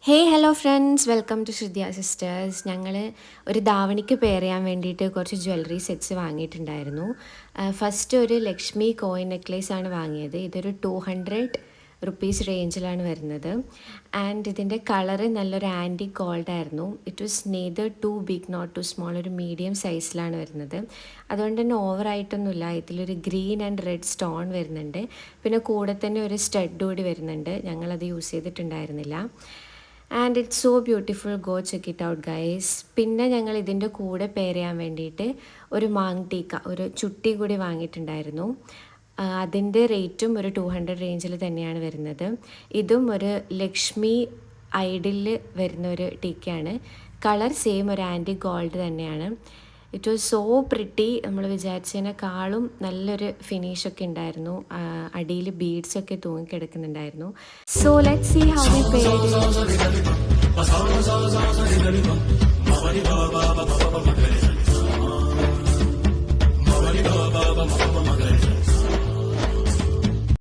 Hello friends, welcome to Shruthiya sisters. ഞങ്ങൾ ഒരു ധാവണിക്ക് pair ചെയ്യാൻ വേണ്ടിയിട്ട് കുറച്ച് ജ്വല്ലറി സെറ്റ്സ് വാങ്ങിയിട്ടുണ്ടായിരുന്നു. ഫസ്റ്റ് ഒരു ലക്ഷ്മി കോയിൻ നെക്ലേസ് ആണ് വാങ്ങിയത്. ഇതൊരു 200 റുപ്പീസ് റേഞ്ചിലാണ് വരുന്നത്. ആൻഡ് ഇതിൻ്റെ കളറ് നല്ലൊരു ആൻറ്റി ഗോൾഡ് ആയിരുന്നു. It was neither too big not too small, ഒരു മീഡിയം സൈസിലാണ് വരുന്നത്. അതുകൊണ്ട് തന്നെ ഓവറായിട്ടൊന്നുമില്ല. ഇതിലൊരു ഗ്രീൻ ആൻഡ് റെഡ് സ്റ്റോൺ വരുന്നുണ്ട്. പിന്നെ കൂടെ തന്നെ ഒരു സ്റ്റഡ് കൂടി വരുന്നുണ്ട്. ഞങ്ങളത് യൂസ് ചെയ്തിട്ടുണ്ടായിരുന്നില്ല. And it's so beautiful, go check it out guys. പിന്നെ ഞങ്ങൾ ഇതിൻ്റെ കൂടെ പെയർ ചെയ്യാൻ വേണ്ടിയിട്ട് ഒരു മാങ് ടീക്ക, ഒരു ചുട്ടി കൂടി വാങ്ങിയിട്ടുണ്ടായിരുന്നു. അതിൻ്റെ റേറ്റും ഒരു 200 റേഞ്ചിൽ തന്നെയാണ് വരുന്നത്. ഇതും ഒരു ലക്ഷ്മി ഐഡിൽ വരുന്ന ഒരു ടീക്കയാണ്. കളർ സെയിം ഒരു ആൻറ്റി ഗോൾഡ് തന്നെയാണ്. It was so pretty. നമ്മൾ വിചാരിച്ചതിനേക്കാളും നല്ലൊരു ഫിനിഷൊക്കെ ഉണ്ടായിരുന്നു. അടിയിൽ ബീഡ്സൊക്കെ തൂങ്ങിക്കിടക്കുന്നുണ്ടായിരുന്നു. So let's see how we paired it.